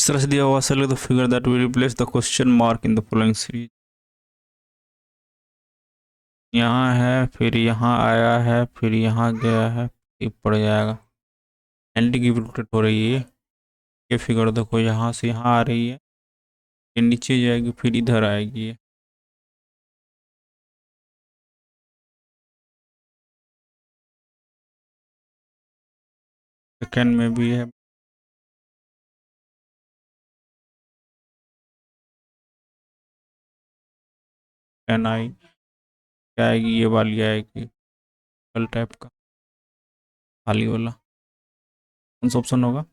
तरह से दिया हुआ select the figure that will replace the question mark in the following series। यहाँ है, फिर यहाँ आया है, फिर यहाँ गया है, फिर पड़ जाएगा। एंटी की रोटेट हो रही है। ये फिगर देखो, यहाँ से यहाँ आ रही है, ये नीचे जाएगी, फिर इधर आएगी ये। सेकेंड में भी है, एन आई क्या आएगी, ये वाली आएगी, कल टाइप का खाली वाला। कौन सा ऑप्शन होगा?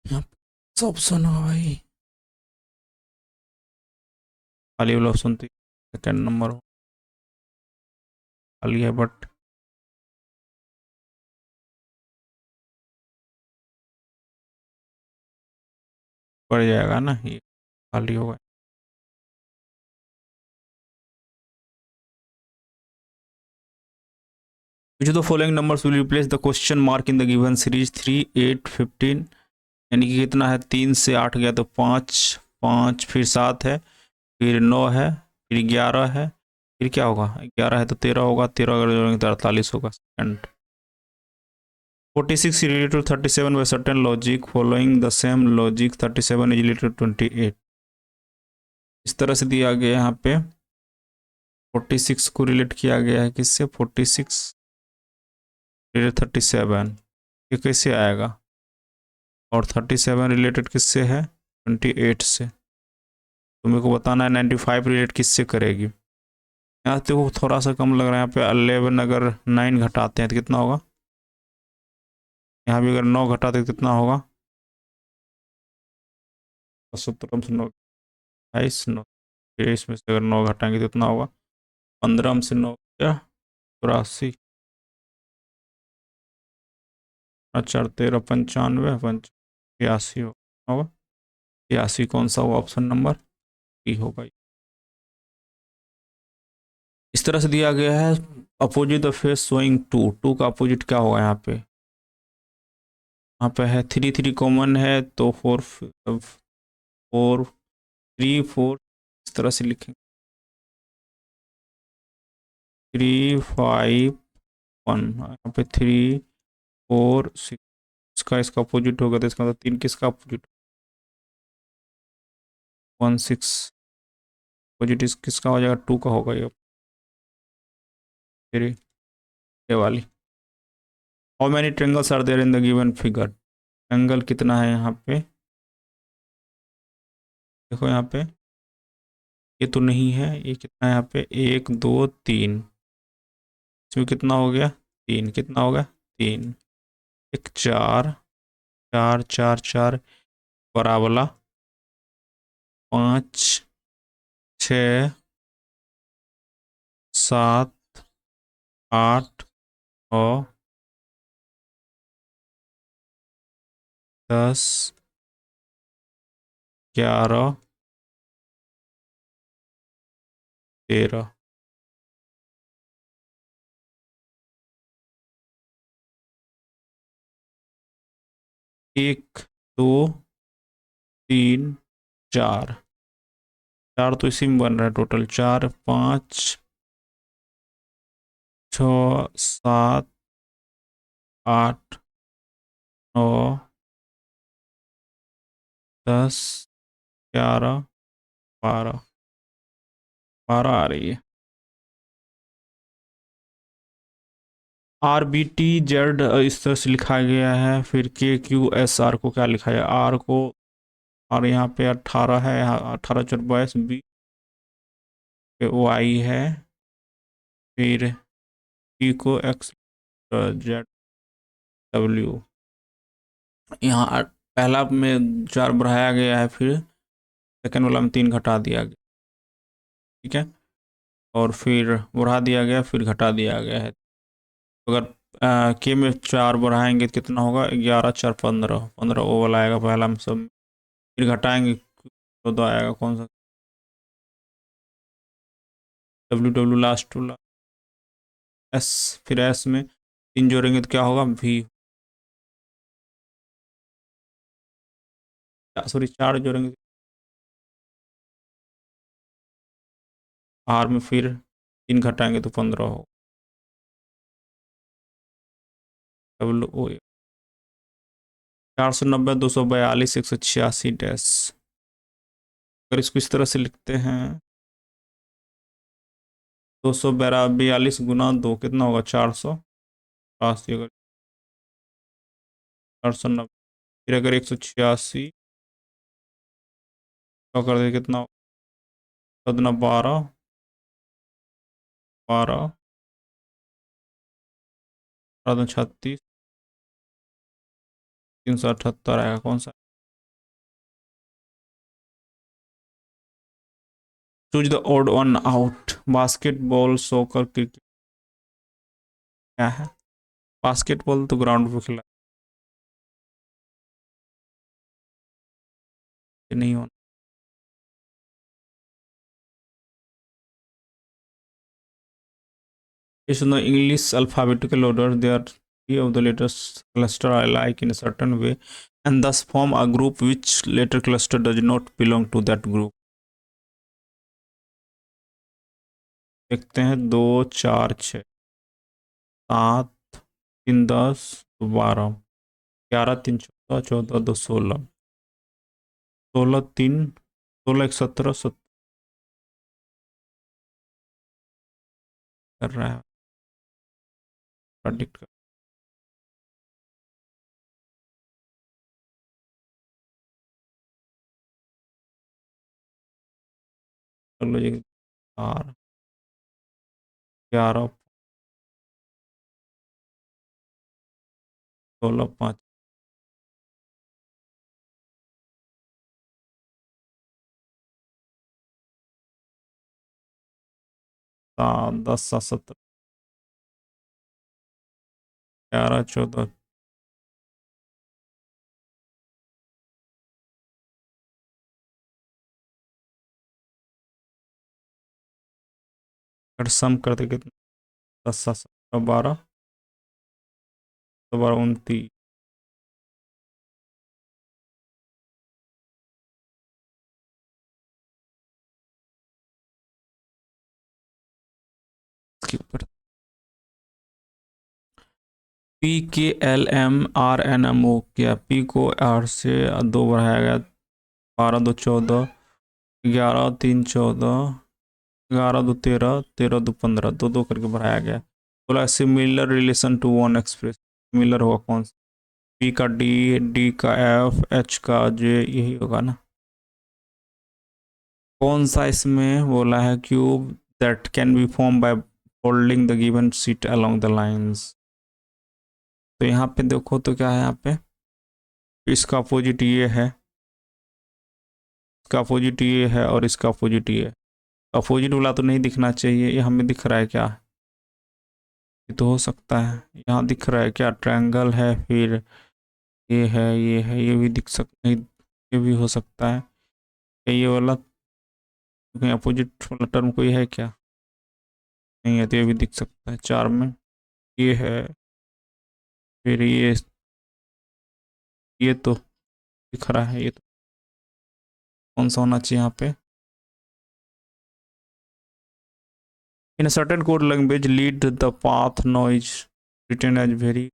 यहाँ पे ऑप्शन होगा भाई, खाली वाला ऑप्शन तो सेकेंड नंबर हो, खाली है बट पड़ जाएगा ना, ये खाली होगा। Which of the following numbers will replace the question mark in the given series 3, 8, 15? यानी कि कितना है, 3 से 8 गया तो 5, 5 फिर 7 है, फिर 9 है, फिर 11 है, फिर क्या होगा, 11 है तो 13 होगा, 13 अगर जोड़ेंगे तो 48 होगा। Second 46 related to 37 by certain logic, following the same logic 37 is related to 28। इस तरह से दिया गया यहाँ पे 46 को रिलेट किया गया है किससे, 46 रिलेटेड 37, ये कैसे आएगा, और 37 रिलेटेड किससे है, 28 से। तो मेरे को बताना है 95 रिलेट किससे करेगी। यहाँ देखो थोड़ा सा कम लग रहा है, यहाँ पे 11 अगर 9 घटाते हैं तो कितना होगा, यहाँ भी अगर 9 घटाते तो कितना होगा, 70 से 9, 28, 9, फिर इसमें से अगर 9 घटाएंगे तो कितना होगा, 15 से 9 या 83, 4, 13, 95, 85 होगा। 82 कौन सा होगा, ऑप्शन नंबर डी होगा। इस तरह से दिया गया है अपोजिट द फेस शोइंग 2, 2 का अपोजिट क्या होगा, यहाँ पे है 3, 3 कॉमन है तो 4, 4, 3, 4 इस तरह से लिखेंगे, 3, 5, 1, यहाँ पे 3, 4, 6 इसका अपोजिट होगा, तो इसका मतलब 3 किसका अपोजिट, 1, 6 अपोजिट किसका हो जाएगा, 2 का होगा ये, फिर ये वाली। How many triangles are there in the given figure, triangle कितना है यहाँ पे, देखो यहाँ पे ये तो नहीं है, ये कितना है यहाँ पे, 1, 2, 3, इसमें कितना हो गया, 3, कितना हो गया, 3, 1, 4, 4, 4, 4 बराबला, 5, 6, 7, 8, 9, 10, 11, 13, 1, 2, 3, 4, 4 तो इसी में बन रहा है टोटल, 4, 5, 6, 7, 8, 9, 10, 11, 12, 12 आ रही है। RBTZ इस तरह से लिखा गया है, फिर KQSR को क्या लिखा है, आर को, और यहाँ पे 18 है, 18, 4, 22, बी वाई है, फिर पी को एक्स, जेड, डब्ल्यू, यहाँ पहला में 4 बढ़ाया गया है, फिर सेकेंड वाला में 3 घटा दिया गया, ठीक है, और फिर बढ़ा दिया गया, फिर घटा दिया गया है। अगर के में 4 बढ़ाएंगे तो कितना होगा, 11, 4, 15, 15 वो वाला आएगा पहला में सब, फिर घटाएंगे तो 2 आएगा, कौन सा, डब्ल्यू, डब्ल्यू लास्ट वाला, एस, फिर एस में 3 जोड़ेंगे तो क्या होगा, V। सॉरी 4 जोड़ेंगे R में, फिर 3 घटाएंगे तो 15 हो। WO 490, 242, 186 dash. अगर इसको इस तरह से लिखते हैं, 242 गुना 2 कितना होगा, 480। अगर 490, फिर अगर 186 का कर दे कितना, 12, 12, 36, 378 आएगा। कौन सा? Choose the odd one out. Basketball, soccer, cricket. क्या है? बास्केटबॉल तो ग्राउंड पे खेला नहीं होना। Based on the English alphabetical order, there are three of the letters cluster are alike in a certain way and thus form a group which letter cluster does not belong to that group. देखते हैं, 2, 4, 6, 7, 3, 10, 12, 11, 3, 14, 14, 2, 16, 16, 3, 16, 1, 17, 17 कर रहा है predict कर लो जी। 4, 11, 16, 5, 7, 10, 17, 11, 14। अगर सम करते कितना, 10, 7, 17, 12, 12, 29 के ऊपर। PKLMRNMO किया, P को R से 2 बढ़ाया गया, 12, 2, 14, 11, 3, 14, 11, 2, 13, 13, 2, 15, 2 2 करके बढ़ाया गया। बोला similar relation to one express. Similar होगा कौन सा? P का D, D का F, H का J, यही होगा ना। कौन सा इसमें बोला है, cube that can be form by folding the given sheet along the lines. तो यहाँ पे देखो तो क्या है, यहाँ पे इसका अपोजिट ये है, इसका अपोजिट ये है और इसका अपोजिट ये है। अपोजिट वाला तो नहीं दिखना चाहिए, ये हमें दिख रहा है क्या? ये तो हो सकता है, यहाँ दिख रहा है क्या, ट्रायंगल है, फिर ये है, ये है, ये भी दिख सकता है, ये भी हो सकता है। ये वाला कहीं अपोजिट वाला टर्म कोई है क्या? नहीं है, तो ये भी दिख सकता है। 4 में ये है, फिर ये तो दिख रहा है, ये तो कौन सा होना चाहिए यहाँ पे? In certain code language lead the path noise return as very,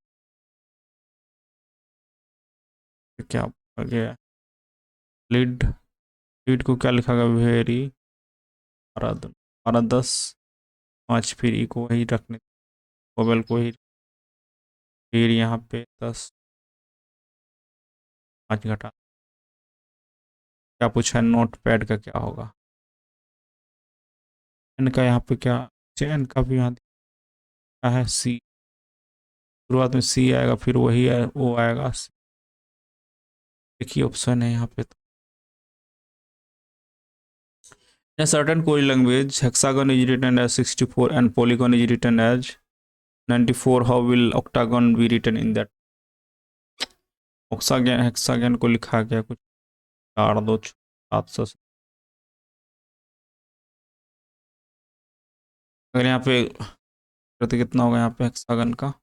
क्या आ गया, लीड, लीड को क्या लिखा गया, वेरी, 12, 12, 10, 5, फिर ई को वही रखने, वोवेल को ही, फिर यहाँ पे 10, 5 घटा। क्या पूछा है, नोट पैड का क्या होगा? एन का यहाँ पे क्या, एन का भी यहाँ क्या है, सी। शुरुआत में सी आएगा, फिर वही है, वो आएगा। देखिए ऑप्शन है यहाँ पे तो। In a certain coding language, hexagon is written as 64 and polygon is written as 94. How will octagon be written in that? Hexagon को लिखा गया कुछ 4, 2, 7, 7। अगर यहाँ पे करते कितना होगा, यहाँ पे हेक्सागन का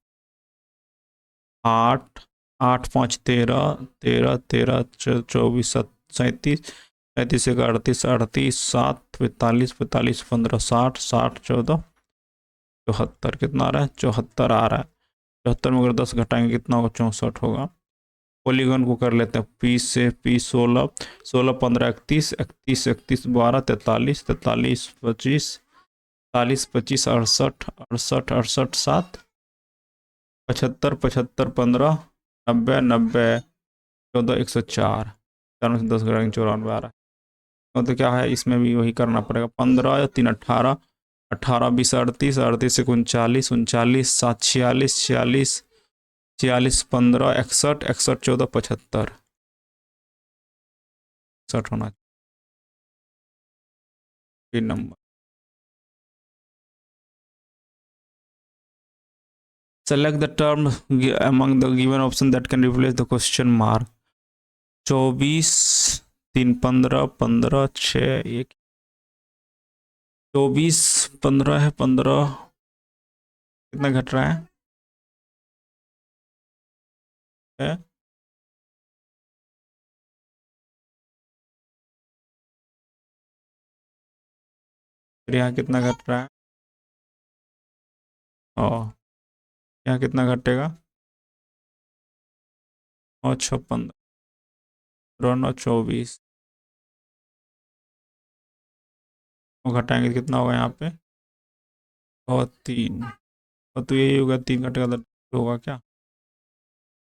8, 8 5 13, 13 13 24 37, 37 38, 7 45 45 15 60, 60 14 74, कितना आ रहा है? 74 आ रहा है। 74 में अगर 10 घटाएंगे कितना होगा? 64 होगा। पॉलीगॉन को कर लेते हैं। पी से पी 16, 16 15 31, 31 31 12 43, 43 25, 40 25 68, 68 68 7, 75 75 15, 90 90 14 104, 4 में से 10 घटाएंगे 94 आ रहा है। तो क्या है, इसमें भी वही करना पड़ेगा। 15 या 3 18, 18 20 38, 38 से 39, 39 7 46, 46 46 15 61, 61 14 75, 61 होना चाहिए number. Select the term among the given option that can replace the question mark. 24 3 15 15 6 1, 24 15 है, 15 कितना घट रहा है? फिर यहाँ कितना घट रहा है? और यहाँ कितना घटेगा? और 6 15 9 24, और घटाएंगे कितना होगा यहाँ पे? और 3, और तो यही होगा, 3 घटेगा तो होगा क्या?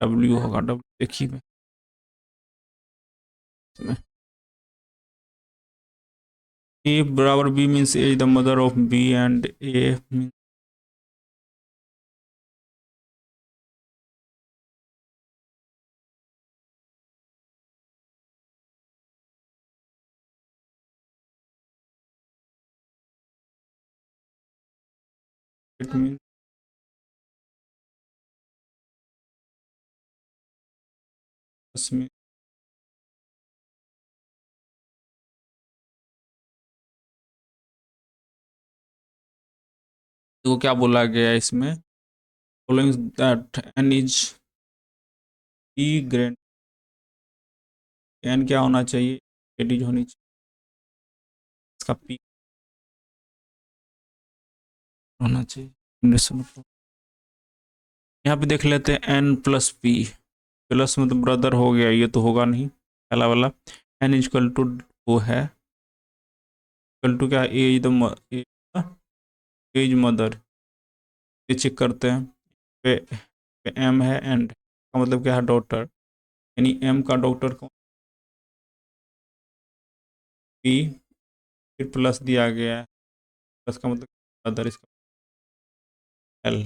डब्ल्यू होगा। डब्ल्यू देखिए में ए बराबर B means A is the mother of B and A it mean इसमें तो क्या बोला गया है इसमें? Following that N is P grade, N क्या होना चाहिए? एडीज होनी चाहिए, इसका पी होना चाहिए। यहाँ पे देख लेते हैं एन प्लस पी, प्लस में तो ब्रदर हो गया, ये तो होगा नहीं पहला वाला। एन इजकल टू वो है, इक्वल टू क्या? एज मदर, ये चेक करते हैं। पे, पे एम है, एंड का मतलब क्या है? डॉटर, यानी एम का डॉटर कौन? पी, फिर प्लस दिया गया है, प्लस का मतलब ब्रदर, इसका एल,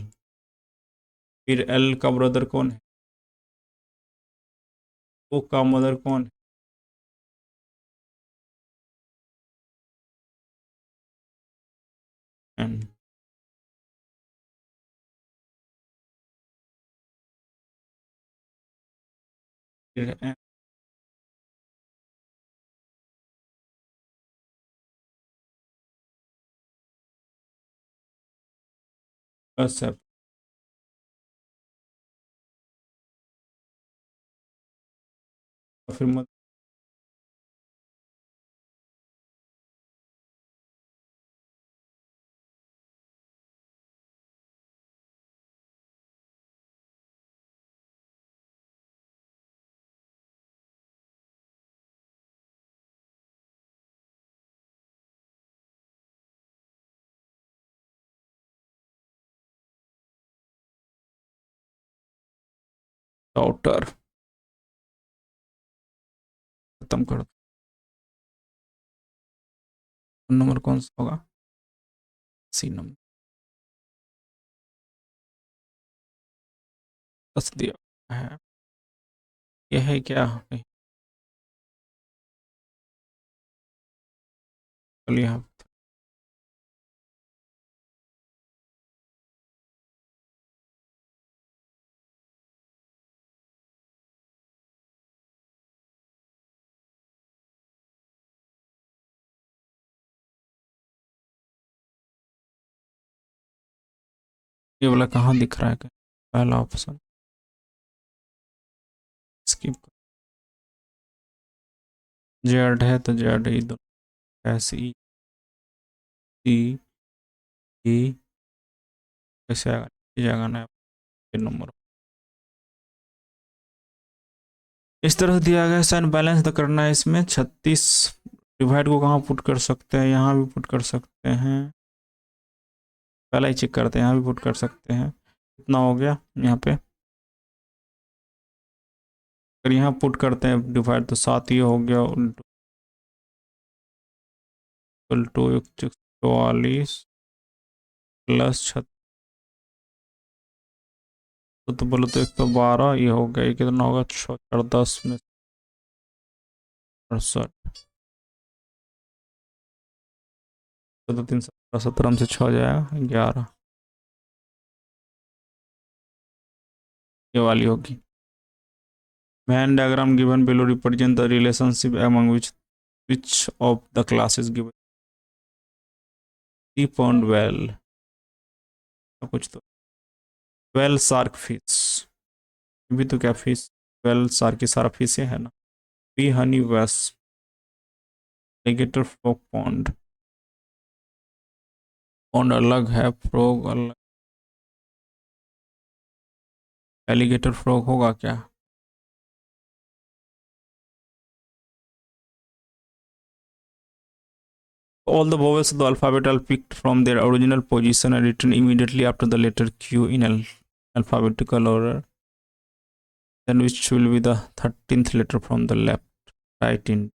फिर एल का ब्रदर कौन है? ओ का मदर कौन है? एन, फिर एम प्लस है, फिर मत डॉटर खत्म कर दो। नंबर कौन सा होगा? सी नंबर 10 दिया है। यह है क्या? चलिए यहाँ ये वाला कहाँ दिख रहा है? पहला ऑप्शन स्किप। जेड है तो जेड ई दो, एस ई सी ई कैसे आएगा, जाएगा ना नंबर। इस तरह से दिया गया साइन बैलेंस तो करना है इसमें। 36 डिवाइड को कहाँ पुट कर सकते हैं, यहाँ भी पुट कर सकते हैं। पहला ही चेक करते हैं, यहाँ भी पुट कर सकते हैं। कितना हो गया यहाँ पे, अगर यहाँ पुट करते हैं डिवाइड तो 7 ही हो गया। टू 44 प्लस 36, तो बोलो तो 112 ये हो गया। ये कितना होगा, 6 10 में 68, तो 3 17 से 6 जाएगा 11, ये वाली होगी। Venn diagram given below represent the relationship among which of the classes given. Sea pond whale, कुछ तो whale shark fish, भी तो क्या फिश, whale shark की सारा फिश है ना। bee honey wasp, alligator frog pond, pond अलग है, frog अलग, alligator frog होगा क्या। All the vowels of the alphabet are picked from their original position and written immediately after the letter Q in alphabetical order. Then which will be the 13th letter from the left right in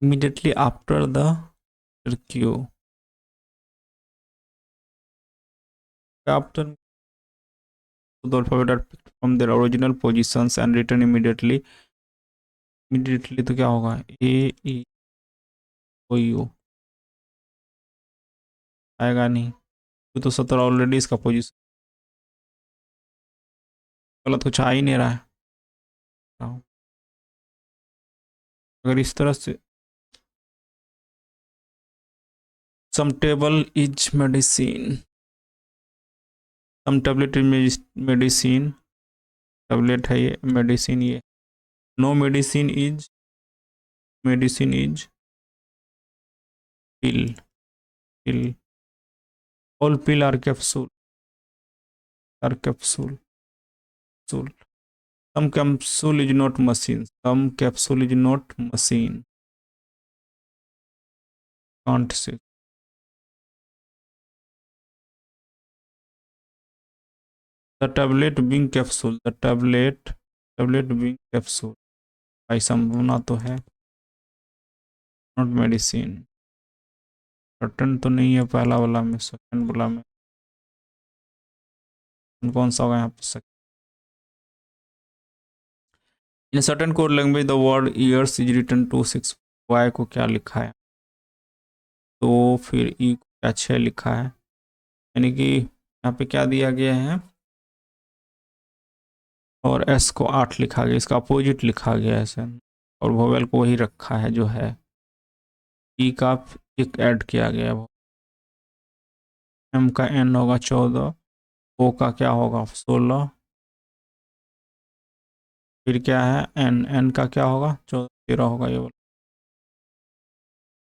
immediately after the letter Q. After the alphabet are picked from their original positions and written immediately. Immediately तो क्या होगा, A E O U आएगा नहीं, तो 17 already इसका position गलत, कुछ आ ही नहीं रहा है। अगर इस तरह से some table is medicine, some tablet is medicine, tablet है ये, medicine ये, no medicine is pill, pill, all pill are capsule, capsule. Some capsule is not machine, some capsule is not machine, can't say. The tablet being capsule, the tablet being capsule, भाई संभावना तो है, not medicine. Certain तो नहीं है पहला वाला में, सेकंड वाला में कौन सा होगा यहाँ पे। In certain code language the word years is written to 6, Y को क्या लिखा है, तो फिर ई को क्या 6 लिखा है, यानी कि यहाँ पे क्या दिया गया है, और एस को 8 लिखा गया, इसका अपोजिट लिखा गया है सर, और वोवेल को वही रखा है जो है। ई का एक ऐड किया गया है, वो एम का एन होगा 14, ओ का क्या होगा 16, फिर क्या है एन, एन का क्या होगा 14 13 होगा ये वाला।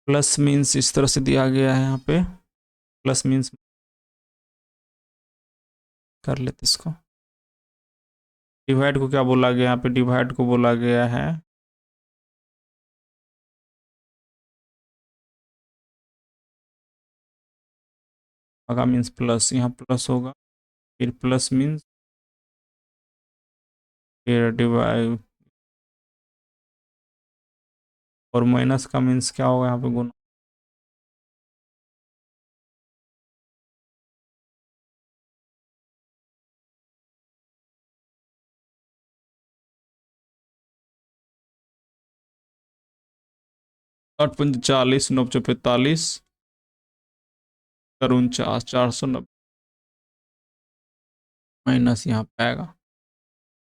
प्लस मीन्स इस तरह से दिया गया है यहाँ पे, प्लस मीन्स कर लेते इसको। डिवाइड को क्या बोला गया यहाँ पे, डिवाइड को बोला गया है भागा मीन्स प्लस, यहाँ प्लस होगा, फिर प्लस मीन्स फिर डिवाइड, और माइनस का मीन्स क्या होगा यहाँ पे गुना। आठ पंच 40, 9 चौ 45, 49 490, माइनस यहाँ पे आएगा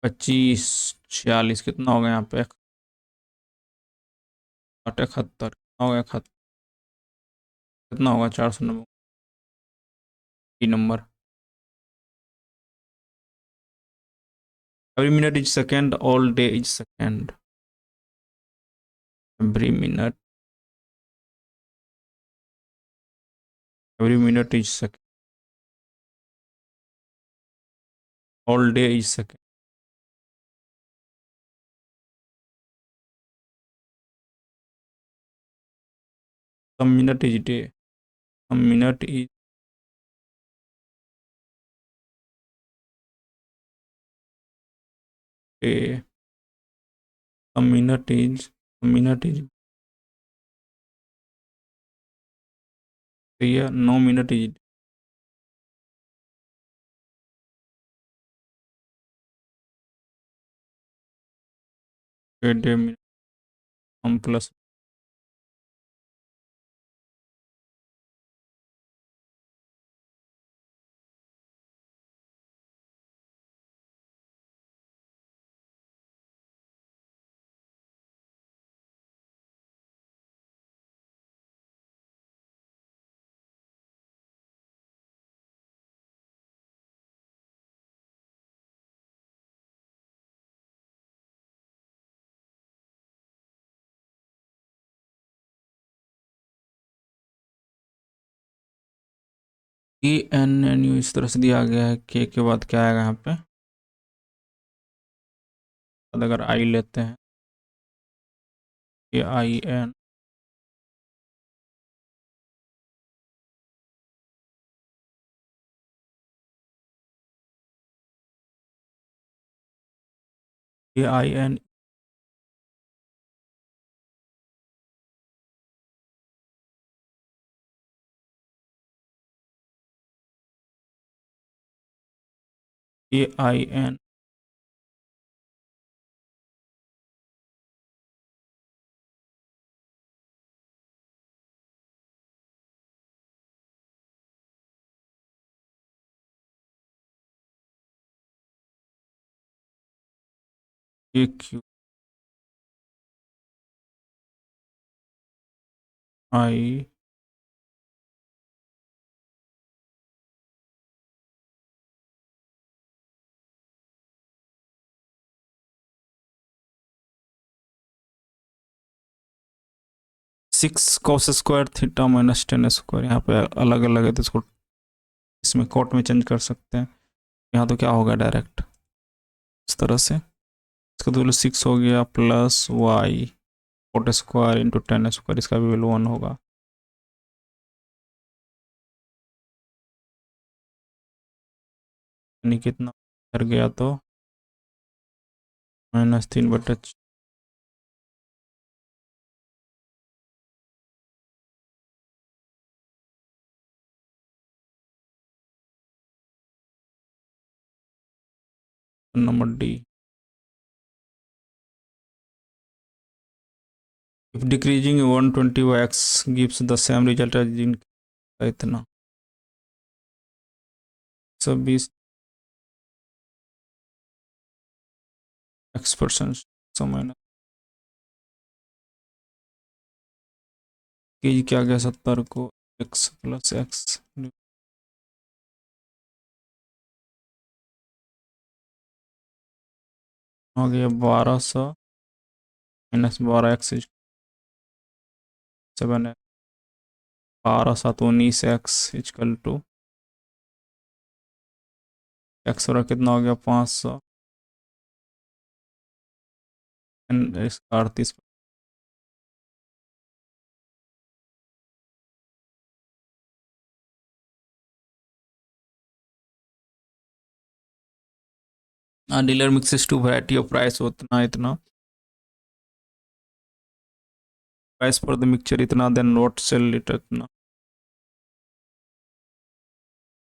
25 46, कितना होगा यहाँ पे 71, कितना होगा 71, कितना होगा 490 number. every minute is second, all day is second, every minute is second, all day is second. Some minute is day, some minute is day, some minute is day, no minute is day, minute, some plus E N N U इस तरह से दिया गया है। के बाद क्या आएगा यहाँ पे, अगर आई लेते हैं, A I N, A I N, A I N, A Q I, 6 cos² - 10²। यहाँ पे अलग अलग है तो इसको इसमें कोट में चेंज कर सकते हैं। यहाँ तो क्या होगा डायरेक्ट इस तरह से, इसका तो वैल्यू 6 हो गया, प्लस वाई कोट² इंटू 10², इसका भी वैल्यू 1 होगा। यानी कितना कर गया, तो -3/4। Number D, if decreasing 120 by x gives the same result as in, इतना 120 x% समय के क्या गया 70 को x + x हो गया 1200 - 12x 7 है, 12 7 19 x इक्वल टू x और कितना हो गया 500 38। Dealer mixes two variety of price उतना इतना, प्राइस फॉर द मिक्सचर इतना, देन नोट सेल इट इतना।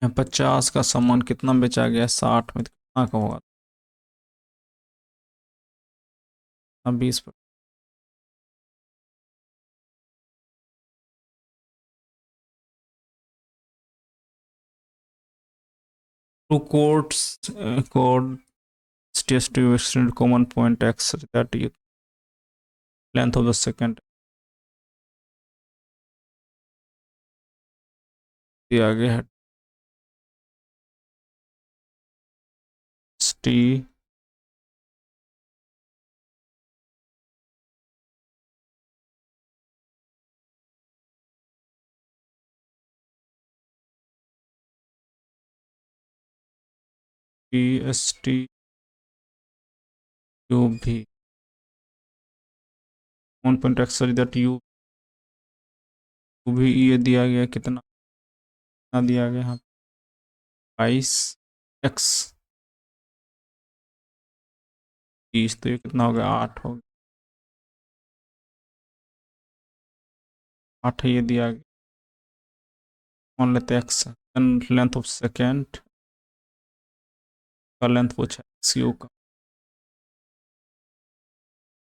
50 का सामान कितना बेचा गया, 60 में कितना का होगा, 20। Two codes code states to extend common point x such that you length of the second दिया गया है T T S T U भी 1.x दैट यू भी ये दिया गया कितना दिया गया यहाँ 22 x 30, तो ये कितना हो गया 8 हो गया 8 ये दिया गया। मान लेते हैं x लेंथ ऑफ सेकेंड का लेंथ पूछा एक्स यू का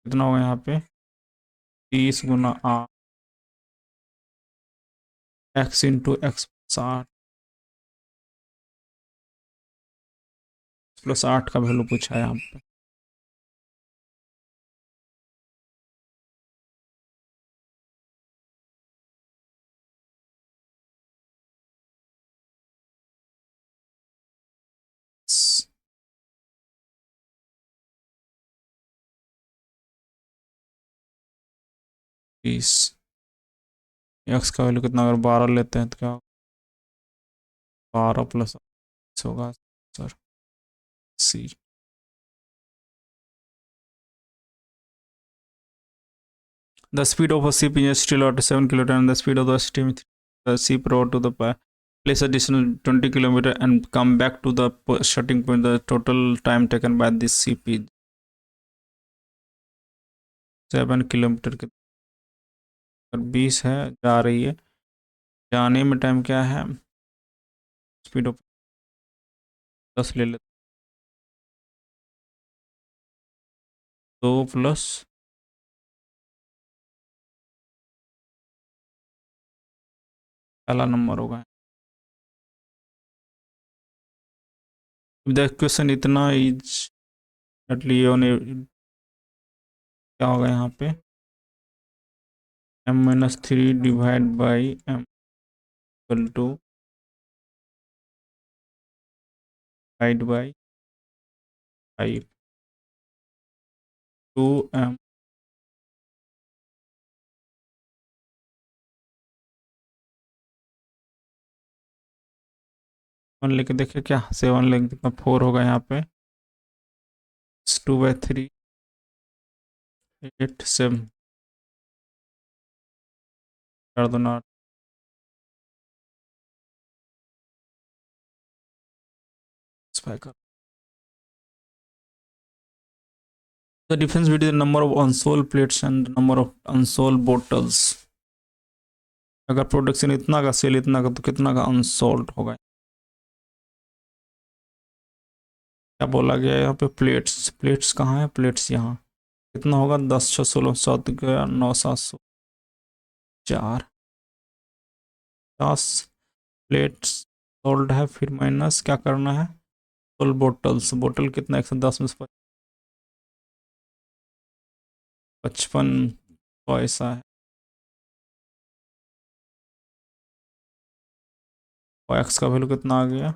कितना होगा यहाँ पे 30 गुना 8 x इंटू एक्स प्लस 8 का वैल्यू पूछा है यहाँ पे। बीस एक्स का वैल्यू कितना अगर 12 लेते हैं तो क्या 12 प्लस होगा sir C. The speed of a ship is still at 7 km. The speed of the steam the ship rowed to the place additional 20 km and come back to the starting point. The total time taken by this ship is 7 kilometre के 20 है जा रही है जाने में time क्या है speed of 10 ले लेते 2 प्लस पहला नंबर होगा। द क्वेश्चन इतना इज क्या होगा यहाँ पे m-3 divide by m equal to divide by 5 2m one लेके देखिए क्या 7 लेके कितना 4 होगा यहाँ पे 2/3 8 7 कर दो ना कर। The difference between the number of unsold plates and number of unsold bottles अगर प्रोडक्शन इतना का सेल इतना का तो कितना का अनसोल्ड होगा क्या बोला गया है यहाँ पे प्लेट्स प्लेट्स कहाँ है प्लेट्स यहाँ कितना होगा 10 6 16 7 9 7 4 10 प्लेट्स सोल्ड है फिर माइनस क्या करना है सोल बोटल्स बोतल कितना 110 में से 55 पैसा है और एक्स का वैल्यू कितना आ गया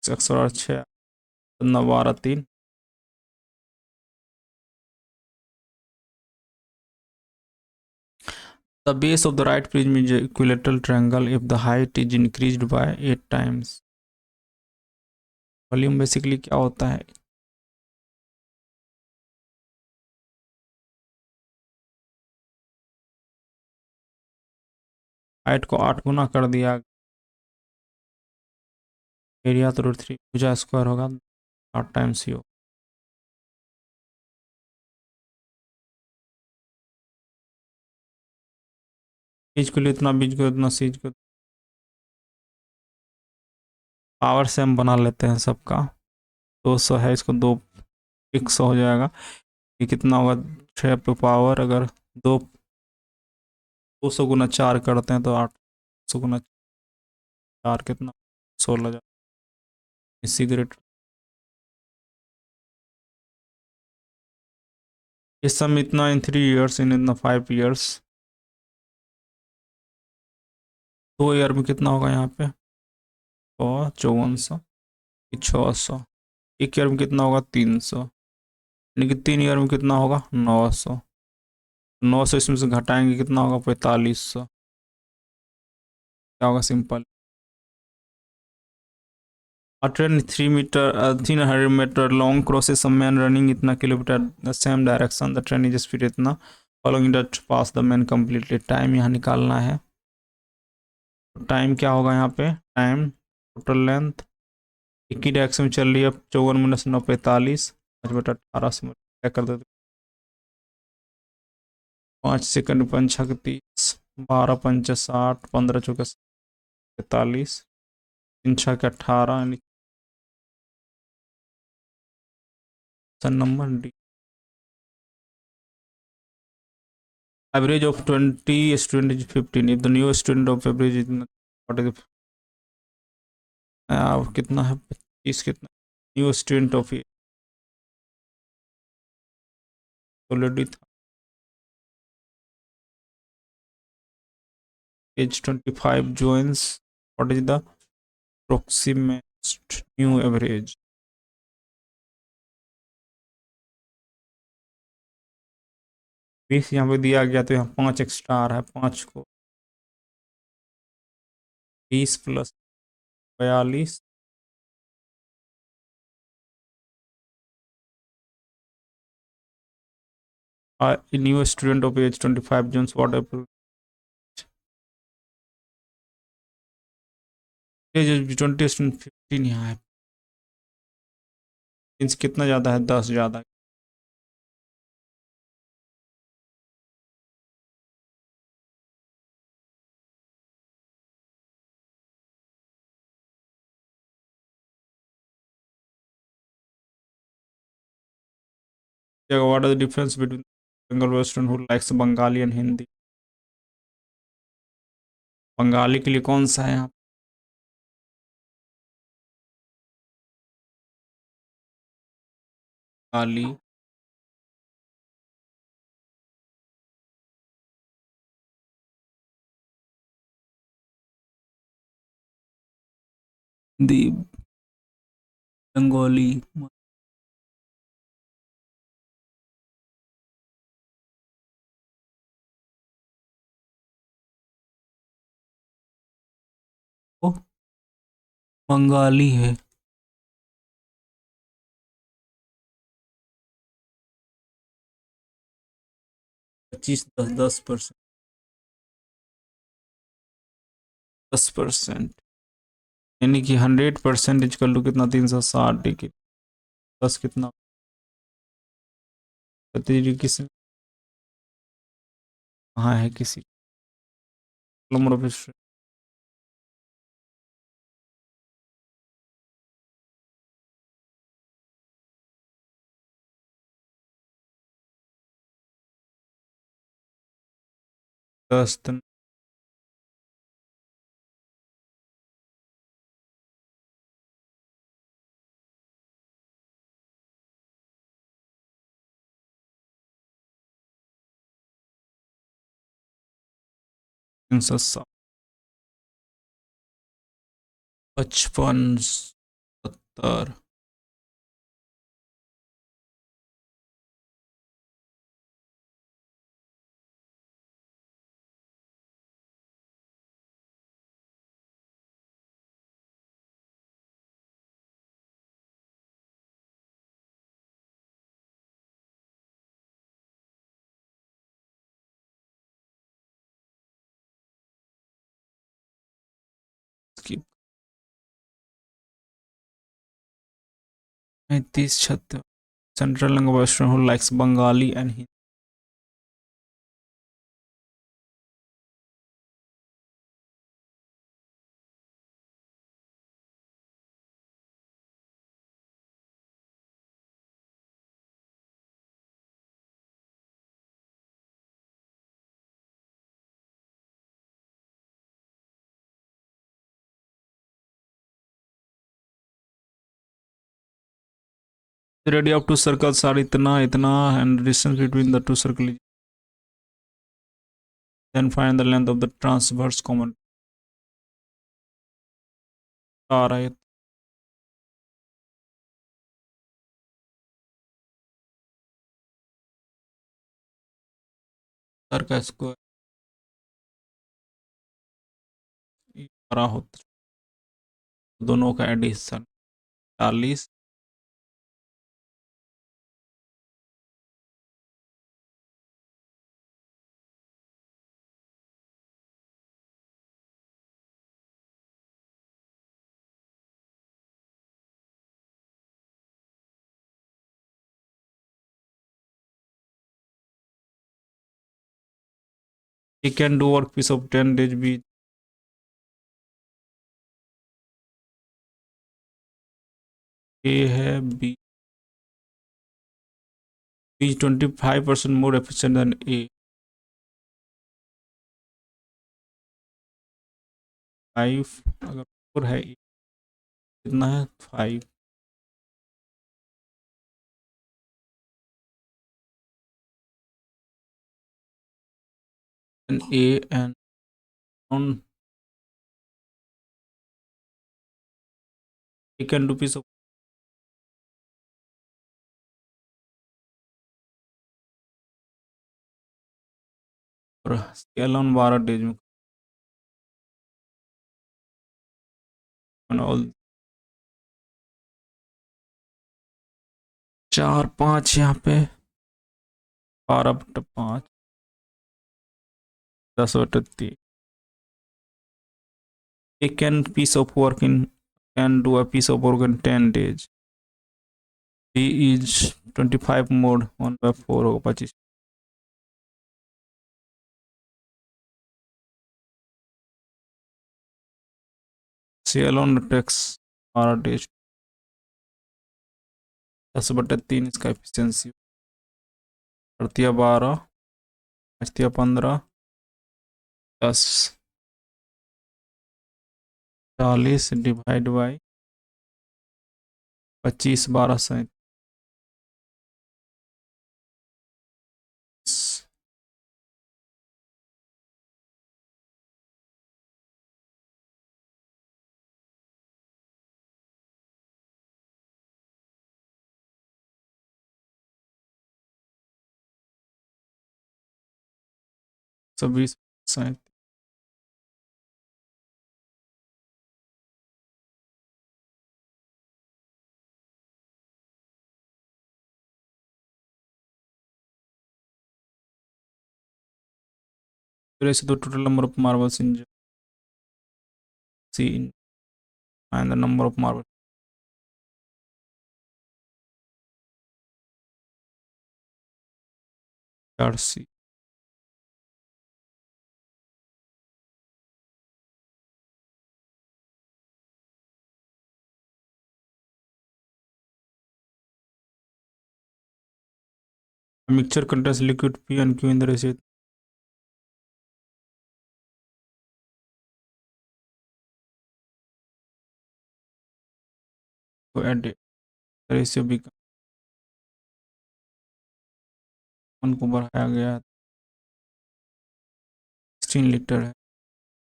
106 12 3 The base of the right prism is an equilateral triangle if the height is increased by 8 times. Volume basically क्या होता है हाइट को 8 गुना कर दिया एरिया तो √3 भुजा स्क्वायर होगा 8 टाइम्स ही हो बीज को लिए इतना बीज को इतना सीज को पावर से हम बना लेते हैं सबका 200 है इसको 2 100 हो जाएगा ये कितना होगा 6 पे पावर अगर 200 गुना 4 करते हैं तो 800 गुना 4 कितना 16 सिगरेट इस सम इतना इन 3 ईयर्स इन इतना 5 ईयर्स 2 ईयर में कितना होगा यहाँ पे 5400 600 1 ईयर में कितना होगा 300 यानी कि 3 ईयर में कितना होगा 900 900 इसमें से घटाएंगे कितना होगा 4500 क्या होगा simple A train 300 meter long crosses a man running इतना kilometre the same direction. The train is speed इतना following that pass the man completely. Time यहाँ निकालना है. टाइम क्या होगा यहाँ पे? टाइम टोटल लेंथ एक ही डायरेक्शन में चल रही है 54 - 9 = 45 5/18 से क्या कर देते 5 second 5 × 30 12 × 5 = 60 15 × 4 = 45 3 × 6 = 18 number D. Average of 20 student is 15. If the new student of average is what is कितना है 25 कितना न्यू स्टूडेंट ऑफ ऑलरेडी था as 25 joins. What is the approximate new average? बीस यहाँ पे दिया गया तो यहाँ 5 एक्स्ट्रा आ रहा है 5 को 20 + 42 a new student of age 25 joins. What April age 20 student 15 यहाँ है मीन्स कितना ज़्यादा है 10 ज़्यादा what is the difference between Bengal Western who likes Bengali and Hindi? Bengali के लिए कौन सा है यहाँ बंगाली हिंदी बंगाली बंगाली है 25 10% 10% यानी कि 100% इक्वल टू कितना 360 डिग्री 10 कितना किसी कहाँ है किसी नंबर ऑफ स्टूडेंट 10 360 55 70 की 35 76 Central language student who likes Bengali and Hindi. The radius of two circles are itna and distance between the two circles. Then find the length of the transverse common. आ रहा है sir का square आ रहा होता दोनों का addition 40, he can do work piece of 10 days भी A है B is 25% more efficient than A 5 अगर 4 है कितना है 5 and A and on he can do piece of scale on 12 days में all 4 5 यहाँ पे 12/5 10/3 he can piece of work in can do a piece of work in 10 days he is 25 more 1/4 होगा 25 scale on takes 12 days 10/3 इसका efficiency करतिया 12 बचतिया 15 10 40 divide by 25 12 37 26 37 फिर ऐसे तो total number of marbles in C and the number of marbles C a mixture contains liquid P and Q in the ratio to add it. The ratio become 1 को बढ़ाया गया 16 litre है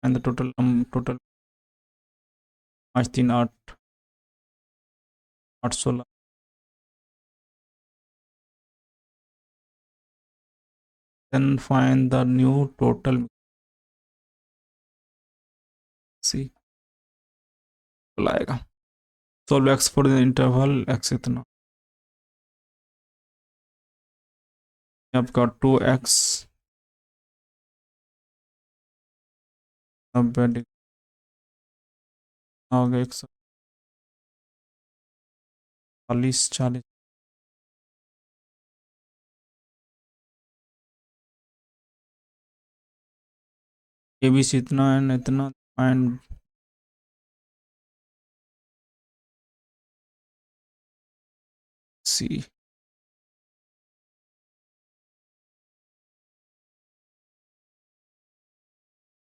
and the total 5 3 8 8 16 then find the new total C लाएगा solve x for the interval x इतना आपका 2x 90 degree हो गया 140 40 ए B सी इतना एंड इतना and C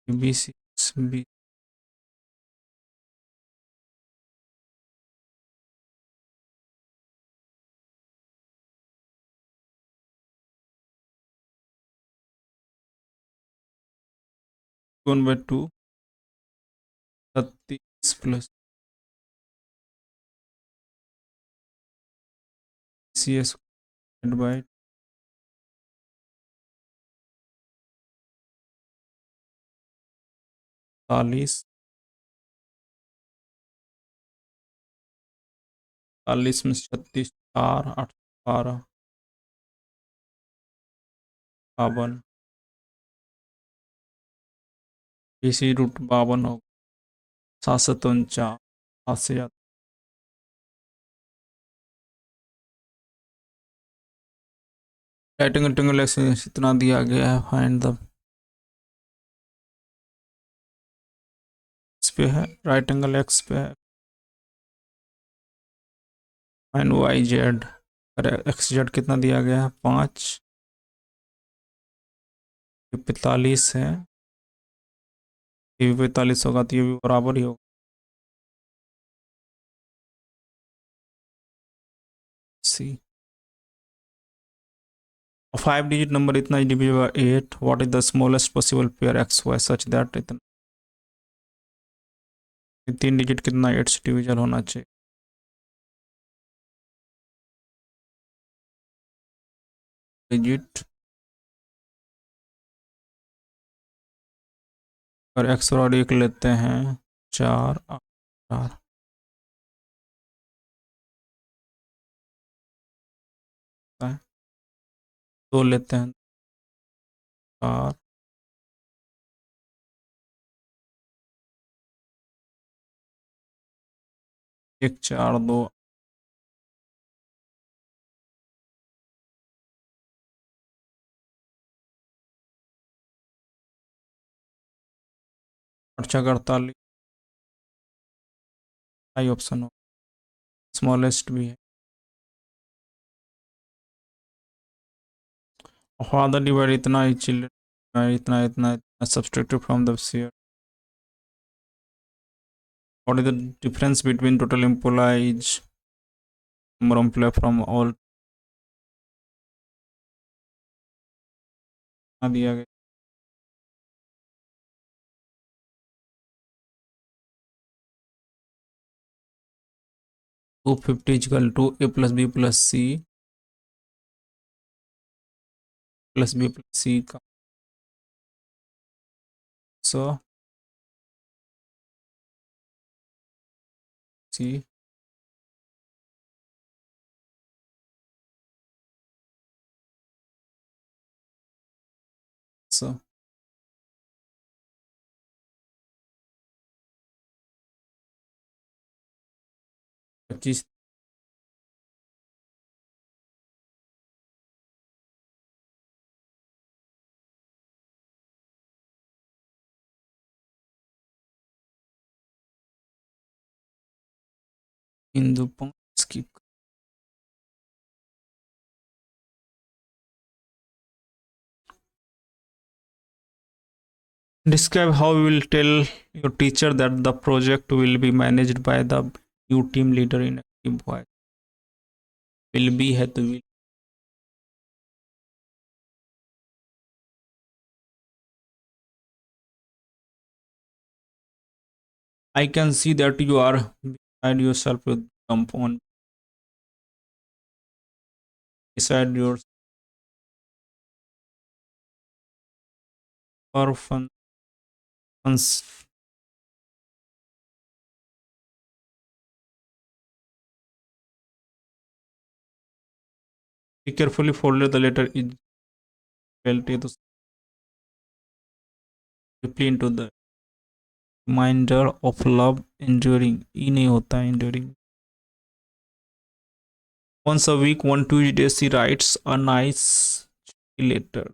A B C B one by 2 36 plus C S by 40 40 में 36, 4, 8, 12, 52, इसी root 52 होगा। 749, 7 से ज़्यादा। राइट एंगल एक्सिस इतना दिया गया है, फाइंड द इस पे है, राइट एंगल एक्स पे है, फाइंड वाई जेड। अरे एक्स जेड कितना दिया गया है, 5, 45 है, ये भी 45 होगा तो ये भी बराबर ही होगा। सी 5 डिजिट नंबर इतना divisible by 8, what is the smallest possible pair X Y such that इतना 3 डिजिट कितना 8 से डिविजल होना चाहिए। डिजिट और एक्स और एक लेते हैं, 4, 4, 2 लेते हैं, 4, 1, 4, 2, अच्छा 48, आई ऑप्शन हो, स्मॉलेस्ट भी है। फादर डिवाइड इतना ही, चिल्ड्रन इतना इतना इतना subtracted from the share. What is the difference between total employees number of employee from all दिया गया। 250 equal to A plus B plus C plus B plus C का 100 C 100 25 इन दो 5 skip. Describe how you will tell your teacher that the project will be managed by the new team leader in active voice। will be है तो will। I can see that you are beside yourself with compound beside your orphans। He carefully folded the letter is felt it deeply into the reminder of love enduring। ई नहीं होता है enduring। Once a week, one Tuesday, she writes a nice letter।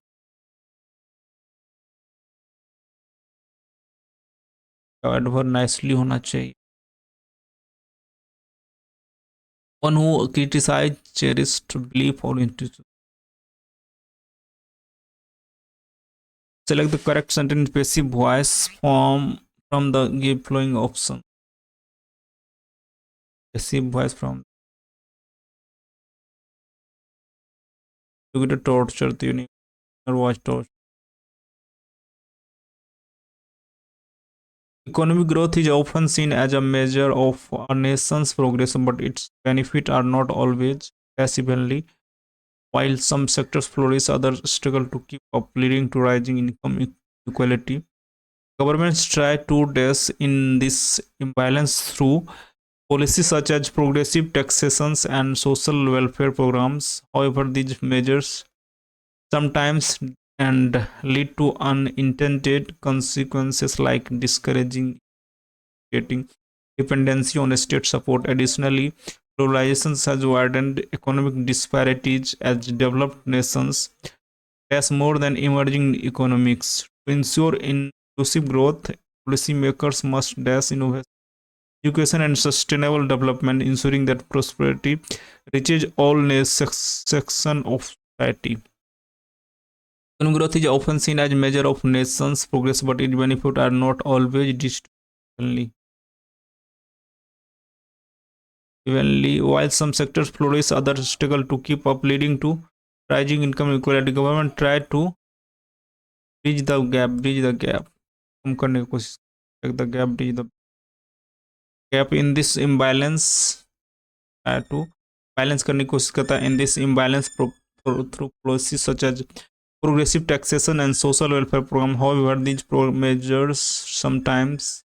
Adverb nicely होना चाहिए। One who criticize cherished belief or institution। Select the correct sentence passive voice form from the give flowing option। passive voice from to get a torture the unique or watch torture। Economic growth is often seen as a measure of a nation's progress, but its benefits are not always passively. While some sectors flourish, others struggle to keep up, leading to rising income equality। Governments try to address in this imbalance through Policies such as progressive taxations and social welfare programs, however, these measures sometimes and lead to unintended consequences like discouraging creating dependency on state support. Additionally, globalization has widened economic disparities as developed nations face more than emerging economics. To ensure inclusive growth, policymakers must dash innovation, education, and sustainable development, ensuring that prosperity reaches all sections of society. Economic growth is often seen as a measure of nation's progress, but its benefits are not always distributed evenly. While some sectors flourish, others struggle to keep up, leading to rising income inequality. Government try to bridge the gap. कम करने की कोशिश the gap, bridge the gap in this imbalance. Try to balance करने की कोशिश करता है in this imbalance through policies such as progressive taxation and social welfare program. However, these measures sometimes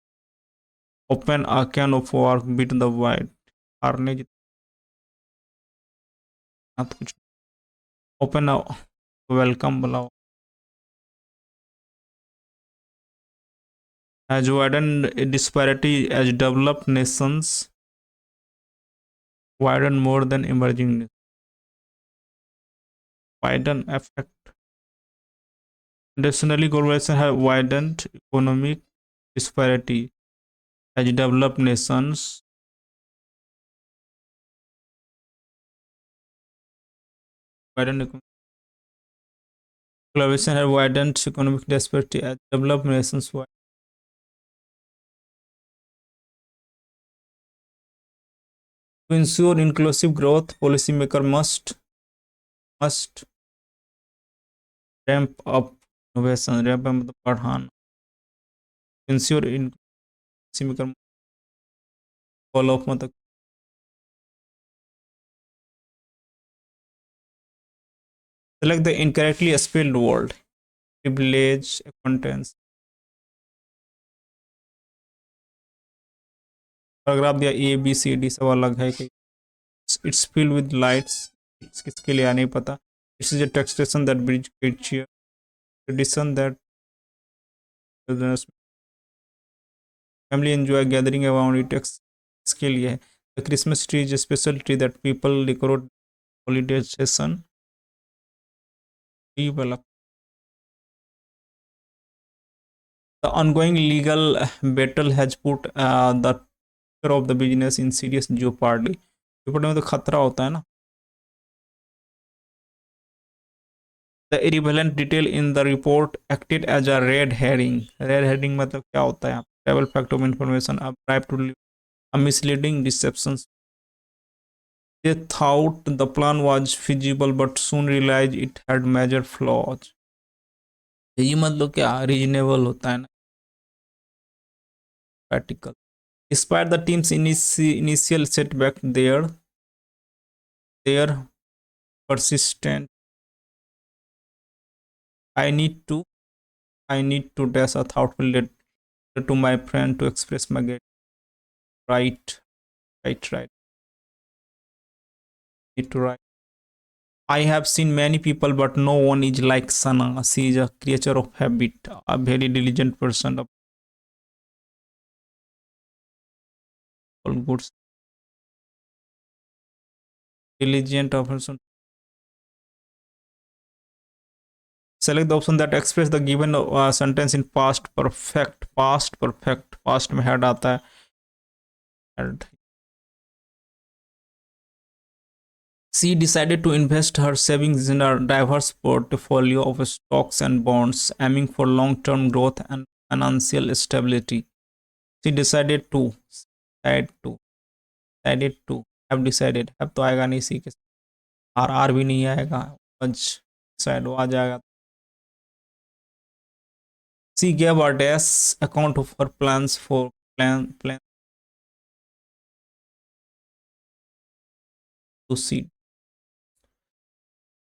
open a can of work between the wide. हारने जितना कुछ open a welcome बुलाओ has widened disparity as developed nations widen more than emerging nations. Widen effect. Additionally, globalization has widened economic disparity as developed nations widen globalization has widened economic disparity as developed nations widen. To ensure inclusive growth, policymakers must ramp up innovation. Ramp up मतलब बढ़ाना. Ensure policymakers follow up मतलब select the incorrectly spelled word. Privilege, contents. Paragraph दिया ए B C D सब अलग है कि it's filled with lights किसके लिए नहीं पता it's is a taxation that bridge tradition that family enjoy gathering around it इसके लिए है the Christmas tree is a special tree that people decorate holiday session वाला the ongoing legal battle has put the future of the business in serious jeopardy. jeopardy में तो खतरा होता है ना. The irrelevant detail in the report acted as a red herring. Red herring मतलब क्या होता है? Travel fact of information, a bribe to a misleading deceptions. They thought the plan was feasible, but soon realized it had major flaws. ये मतलब क्या reasonable होता है ना? Practical. Despite the team's initial setback, their persistent. I need to dash a thoughtful letter to my friend to express my gratitude. Right, right. Need to write. I have seen many people, but no one is like Sana. She is a creature of habit, a very diligent person of all goods. Diligent of person. Select the option that express the given sentence in past perfect. Past perfect. Past में had आता है. She decided to invest her savings in a diverse portfolio of stocks and bonds, aiming for long-term growth and financial stability. She decided to have decided. अब तो आएगा नहीं सी के are भी नहीं आएगा आज शायद वो आ जाएगा. She gave a dash account of her plans for plan to see.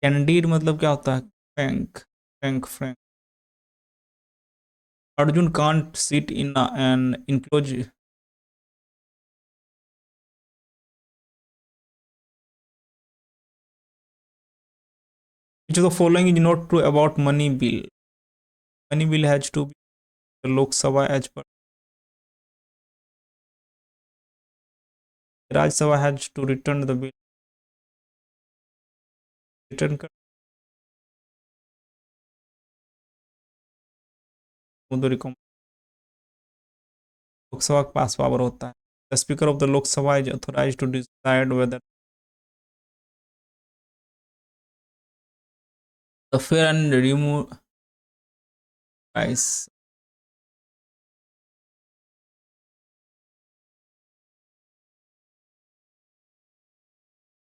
Candid मतलब क्या होता है? Frank. Arjun can't sit in an enclosed Which of the following is not true about money bill? Money bill has to be the Lok Sabha as per. Raj Sabha has to return the bill. Return कर लोकसभा का पास power होता है. The Speaker of the Lok Sabha is authorized to decide whether the fair and remove price.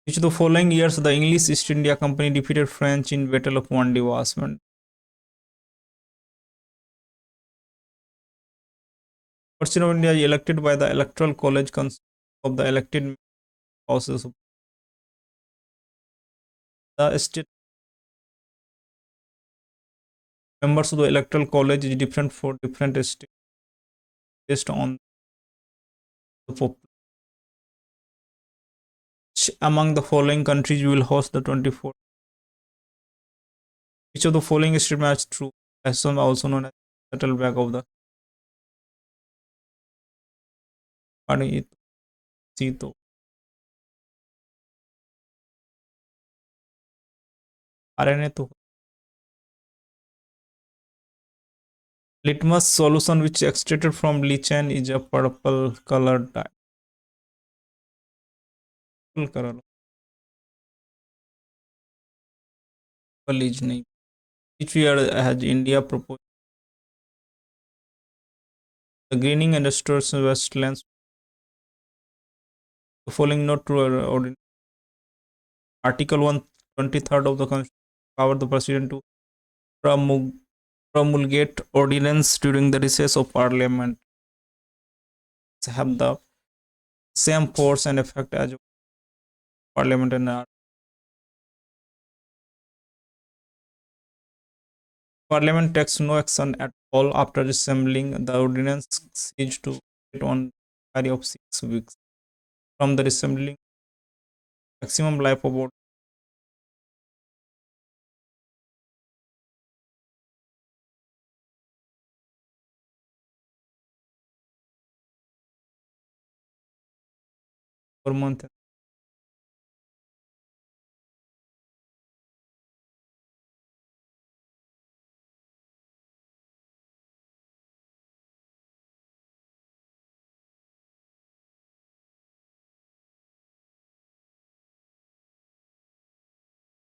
Which of the following years the English East India Company defeated French in Battle of Vandy was? President of India is elected by the Electoral College of the elected houses. The state members of the Electoral College is different for different states based on the population. Among the following countries will host the 24th? Which of the following statements is true? Assam, also known as settleback of the Sito. RNA to litmus solution which extracted from lichen is a purple colored dye. Purple color. Purple is नहीं. Which year has India proposed the greening and restoration wetlands? The following not true or Article 123 of the Constitution power the President to promulgate ordinance during the recess of Parliament have the same force and effect as Parliament and Parliament takes no action at all after assembling. The ordinance is to get on carry of 6 weeks from the assembling. Maximum life of per month.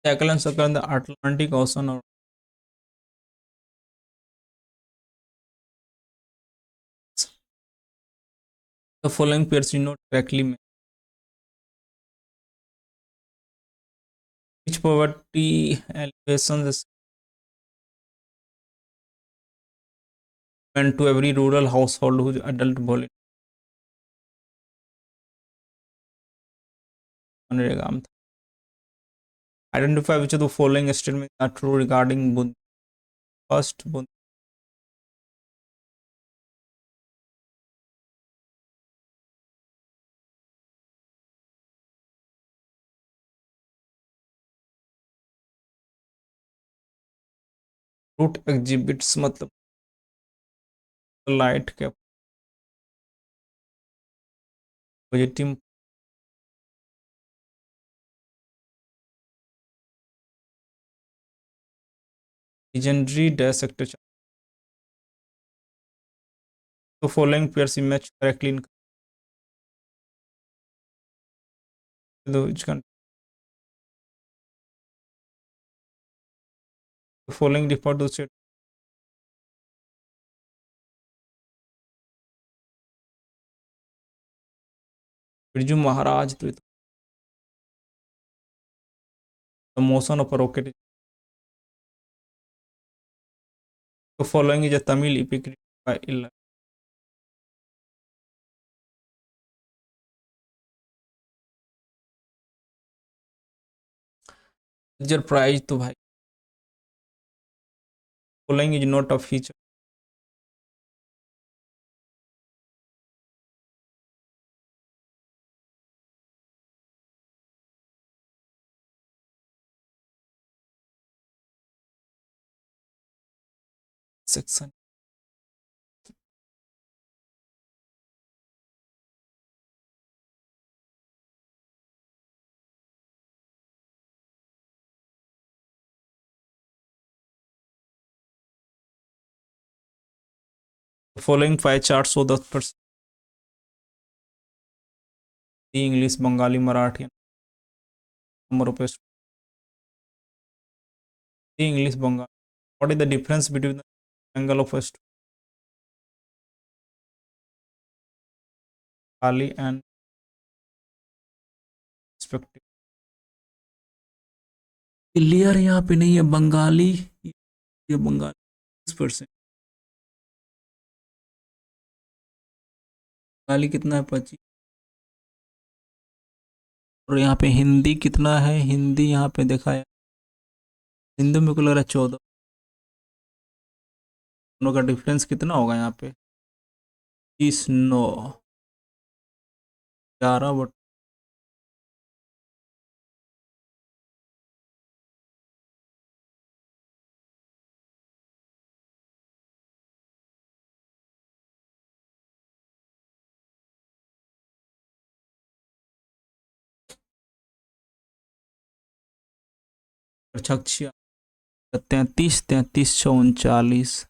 Cyclones occur in the Atlantic Ocean or the following pairs you not correctly match. Which poverty alleviation is meant to every rural household whose adult volume MNREGA में था. Identify which of the following statements are true regarding Buddha. First, Buddha fruit exhibits मतलब light के positive legendary dash sector. The following pairs match correctly in which country? The following refer to state. Birju Maharaj the motion of a rocket. The following is a Tamil epic written by Illa. Pulitzer Prize तो भाई. Following is not a feature. Section following 5 chart show 10% English Bengali Marathi number of English Bengali what is the difference between the angle of Bengali and expected clear यहाँ पे नहीं है बंगाली ये बंगाली 20% बंगाली कितना है 25 और यहाँ पे हिंदी कितना है हिंदी यहाँ पे देखा है हिंदी में को लग रहा है 14 दोनों का डिफरेंस कितना होगा यहाँ पे 30 9 11 छक्छिया 33 33 39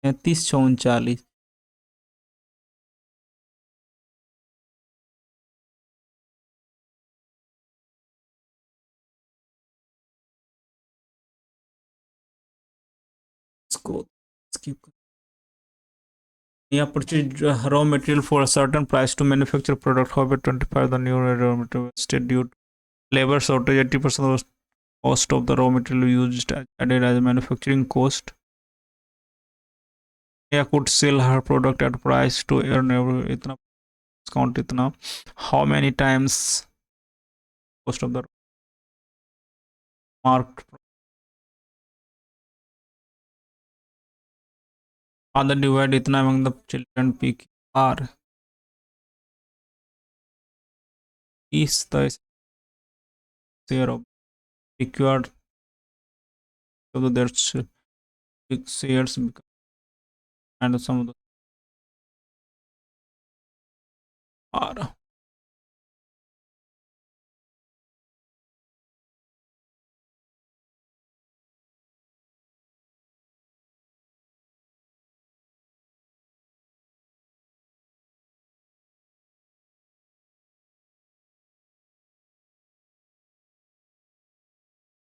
33 39 इसको skip कर यहाँ purchase raw material for a certain price to manufacture product however 25 the new raw material wasted due to labor shortage 80% of the cost of the raw material used added as manufacturing cost या could sell her product at price to earn इतना discount इतना how many times cost of the marked other divide इतना among the children pick are is the share of required so their big shares and some of the are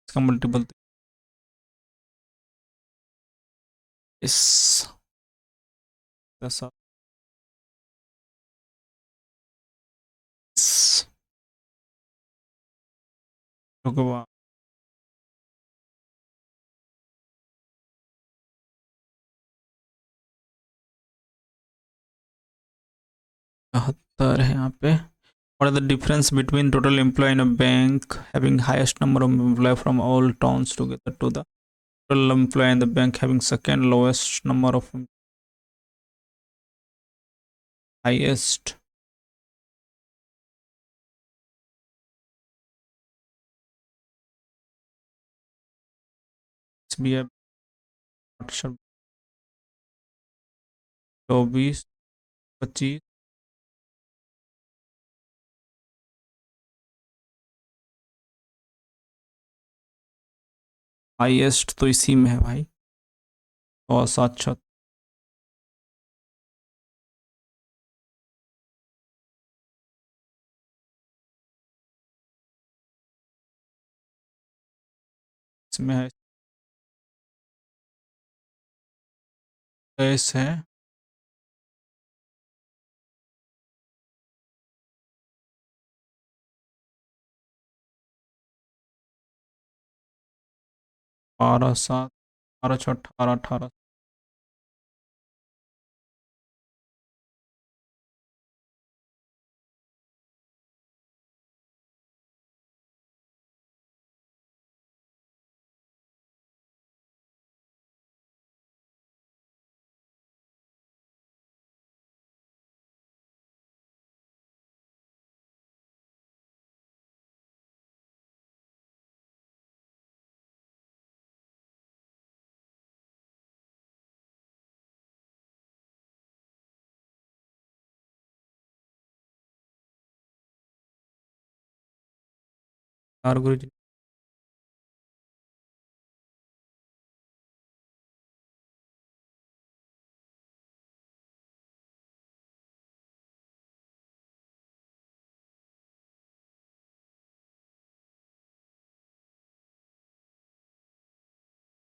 इसका multiple इस ऐसा इस रुको 72 है यहाँ पे what are the difference between total employee in a bank having highest number of employee from all towns together to the total employee in the bank having second lowest number of highest SBI 24 25 highest तो इसी में है भाई और 7 इसमें है S है 12 7 12 6 18 18 और गुरु जी